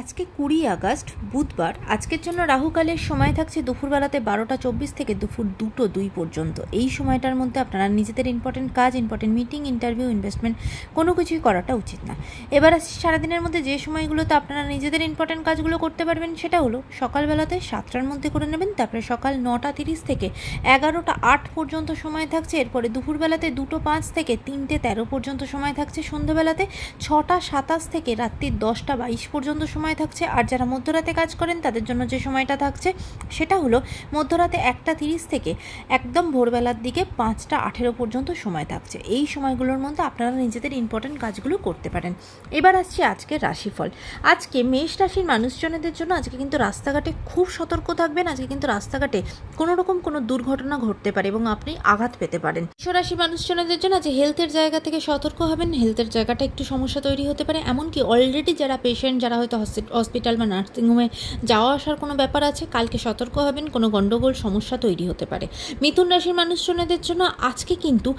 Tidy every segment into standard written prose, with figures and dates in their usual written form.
আজকে 20 আগস্ট বুধবার। আজকের জন্য রাহুকালের সময় থাকছে দুপুরবেলাতে 12:24 থেকে দুপুর 2:02 পর্যন্ত। এই সময়টার মধ্যে আপনারা নিজেদের ইম্পর্টেন্ট কাজ, ইম্পর্টেন্ট মিটিং, ইন্টারভিউ, ইনভেস্টমেন্ট কোনো কিছুই করাটা উচিত না। এবার আসছি সারাদিনের মধ্যে যে সময়গুলোতে আপনারা নিজেদের ইম্পর্টেন্ট কাজগুলো করতে পারবেন, সেটা হলো সকালবেলাতে 7টার মধ্যে করে নেবেন, তারপরে সকাল 9:30 থেকে 11:08 পর্যন্ত সময় থাকছে। এরপরে দুপুরবেলাতে 2:05 থেকে 3:13 পর্যন্ত সময় থাকছে। সন্ধ্যাবেলাতে 6:27 থেকে রাত্রি 10:22 পর্যন্ত সময় থাকছে। আর যারা মধ্যরাতে কাজ করেন তাদের জন্য যে সময়টা থাকছে সেটা হলো মধ্যরাতে 1:30 থেকে একদম ভোরবেলার দিকে 5:18 পর্যন্ত সময় থাকছে। এই সময়গুলোর মধ্যে আপনারা নিজেদের ইম্পর্টেন্ট কাজগুলো করতে পারেন। এবার আসছি আজকের রাশিফল। আজকে মেষ রাশির মানুষজনদের জন্য আজকে কিন্তু রাস্তাঘাটে খুব সতর্ক থাকবেন। আজকে কিন্তু রাস্তাঘাটে কোনো রকম কোনো দুর্ঘটনা ঘটতে পারে এবং আপনি আঘাত পেতে পারেন। মেষ রাশির মানুষজনদের জন্য আজকে হেলথের জায়গা থেকে সতর্ক হবেন। হেলথের জায়গাটা একটু সমস্যা তৈরি হতে পারে। এমনকি অলরেডি যারা পেশেন্ট, যারা হয়তো হসপিটাল বা নার্সিংহোমে যাওয়া আসার কোনো ব্যাপার আছে, কালকে সতর্ক হবেন, কোনো গণ্ডগোল সমস্যা তৈরি হতে পারে। মিথুন রাশির মানুষজনদের জন্য আজকে কিন্তু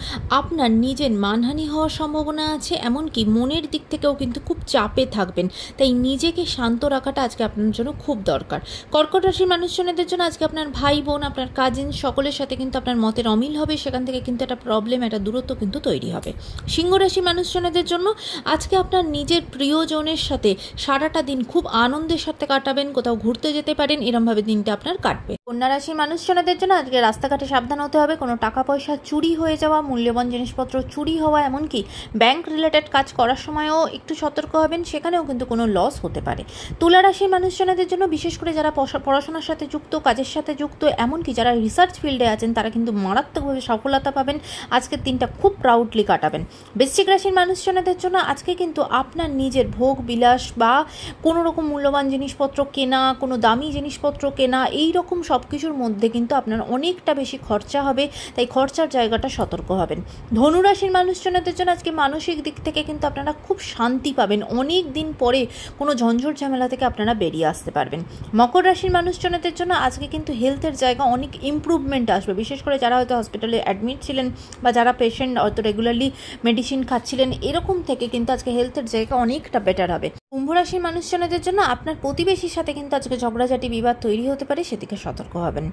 আপনার নিজের মানহানি হওয়ার সম্ভাবনা আছে। এমনকি মনের দিক থেকেও কিন্তু খুব চাপে থাকবেন, তাই নিজেকে শান্ত রাখাটা আজকে আপনার জন্য খুব দরকার। কর্কট রাশির মানুষজনদের জন্য আজকে আপনার ভাই বোন, আপনার কাজিন সকলের সাথে কিন্তু আপনার মতের অমিল হবে। সেখান থেকে কিন্তু একটা প্রবলেম, একটা দূরত্ব কিন্তু তৈরি হবে। সিংহ রাশির মানুষজনদের জন্য আজকে আপনার নিজের প্রিয়জনের সাথে সারাটা দিন খুব আনন্দের সাথে কাটাবেন। কোথাও ঘুরতে যেতে পারেন, এরমভাবে দিনটা আপনার কাটবে। কন্যা রাশির মানুষজনদের জন্য আজকে রাস্তাঘাটে সাবধান হতে হবে। কোনো টাকা পয়সা চুরি হয়ে যাওয়া, মূল্যবান জিনিসপত্র চুরি হওয়া, এমনকি ব্যাংক রিলেটেড কাজ করার সময়ও একটু সতর্ক হবেন, সেখানেও কিন্তু কোনো লস হতে পারে। তুলা রাশির মানুষজনদের জন্য বিশেষ করে যারা পড়াশোনার সাথে যুক্ত, কাজের সাথে যুক্ত, এমনকি যারা রিসার্চ ফিল্ডে আছেন, তারা কিন্তু মারাত্মকভাবে সফলতা পাবেন। আজকের দিনটা খুব প্রাউডলি কাটাবেন। বৃশ্চিক রাশির মানুষজনদের জন্য আজকে কিন্তু আপনার নিজের ভোগ বিলাস বা কোনো রকম মূল্যবান জিনিসপত্র কেনা, কোনো দামি জিনিসপত্র কেনা, এই রকম সব কিছুর মধ্যে কিন্তু আপনার অনেকটা বেশি খরচা হবে, তাই খরচার জায়গাটা সতর্ক হবেন। ধনুরাশির মানুষজনদের জন্য আজকে মানসিক দিক থেকে কিন্তু আপনারা খুব শান্তি পাবেন। অনেক দিন পরে কোনো ঝঞ্ঝট ঝামেলা থেকে আপনারা বেরিয়ে আসতে পারবেন। মকর রাশির মানুষজনদের জন্য আজকে কিন্তু হেলথের জায়গা অনেক ইমপ্রুভমেন্ট আসবে। বিশেষ করে যারা হয়তো হসপিটালে অ্যাডমিট ছিলেন বা যারা পেশেন্ট হয়তো রেগুলারলি মেডিসিন খাচ্ছিলেন, এরকম থেকে কিন্তু আজকে হেলথের জায়গা অনেকটা বেটার হবে। কুম্ভ রাশির মানুষজনদের জন্য আপনার প্রতিবেশীর সাথে কিন্তু আজকে ঝগড়াঝাটি, বিবাদ তৈরি হতে পারে, সেদিকে সতর্ক হবেন।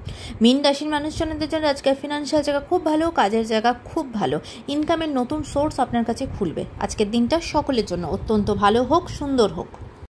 মীন রাশির মানুষজনদের জন্য আজকে ফিনান্সিয়াল জায়গা খুব ভালো, কাজের জায়গা খুব ভালো, ইনকামের নতুন সোর্স আপনার কাছে খুলবে। আজকের দিনটা সকলের জন্য অত্যন্ত ভালো হোক, সুন্দর হোক।